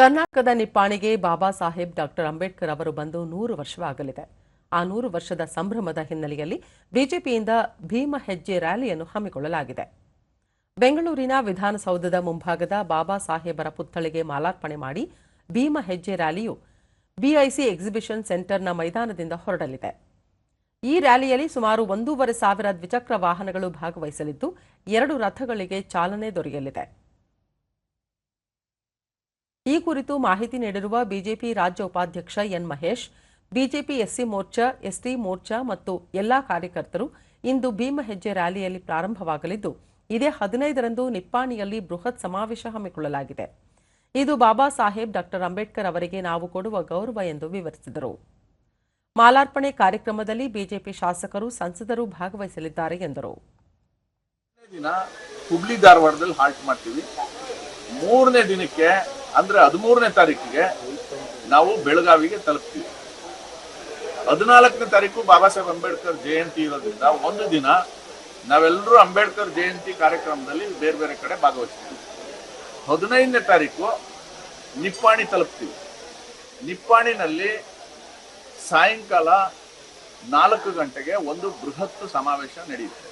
ಕರ್ನಾಟಕದ ನಿಪ್ಪಾಣಿಗೆ ಬಾಬಾ ಸಾಹೇಬ್ ಡಾಕ್ಟರ್ ಅಂಬೇಡ್ಕರ್ ಅವರು ಬಂದು 100 ವರ್ಷವಾಗಲಿದೆ. ಆ 100 ವರ್ಷದ ಸಂಭ್ರಮದ ಹಿನ್ನೆಲೆಯಲ್ಲಿ ಬಿಜೆಪಿಯಿಂದ ಭೀಮ ಹೆಜ್ಜೆ ರ್ಯಾಲಿಯನ್ನು ಹಮ್ಮಿಕೊಳ್ಳಲಾಗಿದೆ. ಬೆಂಗಳೂರಿನ ವಿಧಾನಸೌಧದ ಮುಂಭಾಗದ ಬಾಬಾ ಸಾಹೇಬರ ಪುತ್ಥಳಿಗೆ ಮಾಲಾರ್ಪಣೆ ಮಾಡಿ ಭೀಮ ಹೆಜ್ಜೆ ರ್ಯಾಲಿಯು ಬಿಐಸಿ ಎಕ್ಸಿಬಿಷನ್ ಸೆಂಟರ್ನ ಮೈದಾನದಿಂದ ಹೊರಡಲಿದೆ. ಈ ರ್ಯಾಲಿಯಲ್ಲಿ ಸುಮಾರು 1,500 ದ್ವಿಚಕ್ರ ವಾಹನಗಳು ಭಾಗವಹಿಸಲಿದ್ದು 2 ರಥಗಳಿಗೆ ಚಾಲನೆ ದೊರೆಯಲಿದೆ. ಈ ಕುರಿತು ಮಾಹಿತಿ ನೀಡಿರುವ ಬಿಜೆಪಿ ರಾಜ್ಯ ಉಪಾಧ್ಯಕ್ಷ N Mahesh, BJP SC Morcha, ST Morcha ಮತ್ತು ಎಲ್ಲಾ ಕಾರ್ಯಕರ್ತರು ಇಂದು ಭೀಮ ಹೆಜ್ಜೆ ರ್ಯಾಲಿಯಲ್ಲಿ ಪ್ರಾರಂಭವಾಗಲಿದ್ದು, ಇದೇ 15ರಂದು ನಿಪ್ಪಾಣಿಯಲ್ಲಿ ಬೃಹತ್ ಸಮಾವೇಶ ಹಮ್ಮಿಕೊಳ್ಳಲಾಗಿದೆ. ಇದು ಬಾಬಾ ಸಾಹೇಬ್ ಡಾಕ್ಟರ್ ಅಂಬೇಡ್ಕರ್ ಅವರಿಗೆ ನಾವು ಕೊಡುವ ಗೌರವ ಎಂದು ವಿವರಿಸಿದರು. ಮಾಲಾರ್ಪಣೆ ಕಾರ್ಯಕ್ರಮದಲ್ಲಿ ಬಿಜೆಪಿ ಶಾಸಕರು, ಸಂಸದರು ಭಾಗವಹಿಸಲಿದ್ದಾರೆ ಎಂದರು. ಹುಬ್ಳಿ ಧಾರವಾಡದಲ್ಲಿ ಹಾಲ್ಟ್ ಮಾಡ್ತೀವಿ. 3ನೇ ದಿನಕ್ಕೆ ಅಂದ್ರೆ 13ನೇ ತಾರೀಕಿಗೆ ನಾವು ಬೆಳಗಾವಿಗೆ ತಲುಪ್ತೀವಿ. 14ನೇ ತಾರೀಕು ಬಾಬಾ ಸಾಹೇಬ್ ಅಂಬೇಡ್ಕರ್ ಜಯಂತಿ ಇರೋದ್ರಿಂದ ಒಂದು ದಿನ ನಾವೆಲ್ಲರೂ ಅಂಬೇಡ್ಕರ್ ಜಯಂತಿ ಕಾರ್ಯಕ್ರಮದಲ್ಲಿ ಬೇರೆ ಬೇರೆ ಕಡೆ ಭಾಗವಹಿಸ್ತೀವಿ. 15ನೇ ತಾರೀಕು ನಿಪ್ಪಾಣಿ ತಲುಪ್ತೀವಿ. ನಿಪ್ಪಾಣಿನಲ್ಲಿ ಸಾಯಂಕಾಲ 4 ಗಂಟೆಗೆ ಒಂದು ಬೃಹತ್ ಸಮಾವೇಶ ನಡೆಯುತ್ತೆ.